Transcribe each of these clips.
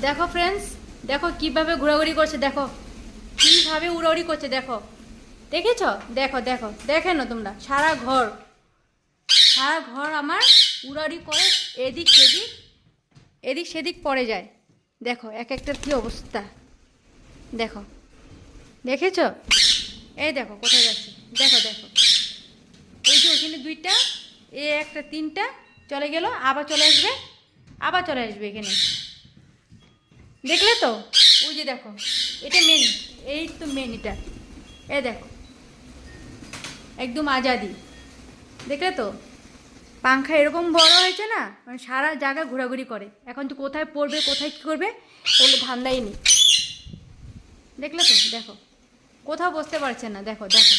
দেখো ফ্রেন্ডস, দেখো কিভাবে ঘোরাঘুরি করছে, দেখো কিভাবে উড়াউড়ি করছে, দেখো দেখেছ? দেখো দেখো দেখে না তোমরা, সারা ঘর আমার উড়াউড়ি করে, এদিক সেদিক এদিক সেদিক পড়ে যায়। দেখো এক একটার কি অবস্থা, দেখো দেখেছ? এই দেখো কোথায় যাচ্ছে, দেখো দেখো ওই যে ওখানে দুইটা, এ একটা তিনটা চলে গেল, আবার চলে আসবে, আবার চলে আসবে এখানে, দেখলে তো? ওই যে দেখো, এটা মেন, এই তো মেন এটা, এ দেখো একদম আজাদি, দেখলে তো? পাংখা এরকম বড় হয়েছে না, মানে সারা জায়গা ঘোরাঘুরি করে। এখন তো কোথায় পড়বে, কোথায় কী করবে এগুলো ধান্দাই নেই, দেখলে তো? দেখো কোথাও বসতে পারছে না, দেখো দেখো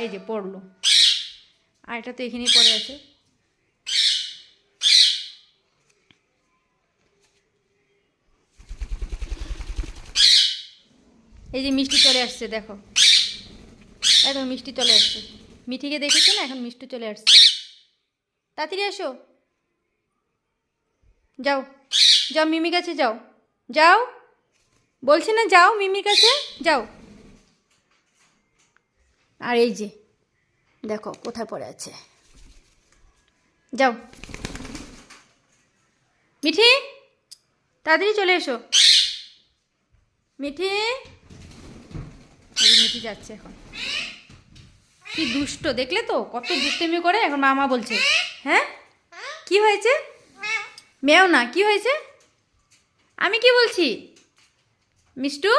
এই যে পড়লো, আর এটা তো এখানেই পড়ে আছে। এই যে মিষ্টি চলে আসছে, দেখো এখন মিষ্টি চলে আসছে, মিঠিকে দেখেছো না, এখন মিষ্টি চলে আসছে। তাড়াতাড়ি এসো, যাও যাও মিমির কাছে যাও, যাও বলছি না, যাও মিমির কাছে যাও। আর এই যে দেখো কোথায় পড়ে আছে, যাও মিঠি তাড়াতাড়ি চলে এসো, মিঠি। মিঠি যাচ্ছে এখন, কি দুষ্ট, দেখলে তো কত দুষ্টেমি করে, এখন মামা বলছে। হ্যাঁ কি হয়েছে? মেও না, কি হয়েছে? আমি কি বলছি? মিষ্টু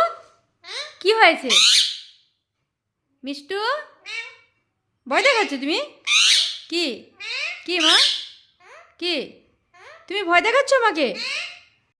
কি হয়েছে? মিষ্টু ভয় দেখাচ্ছ তুমি? কি কি মা, কি তুমি ভয় দেখাচ্ছ আমাকে?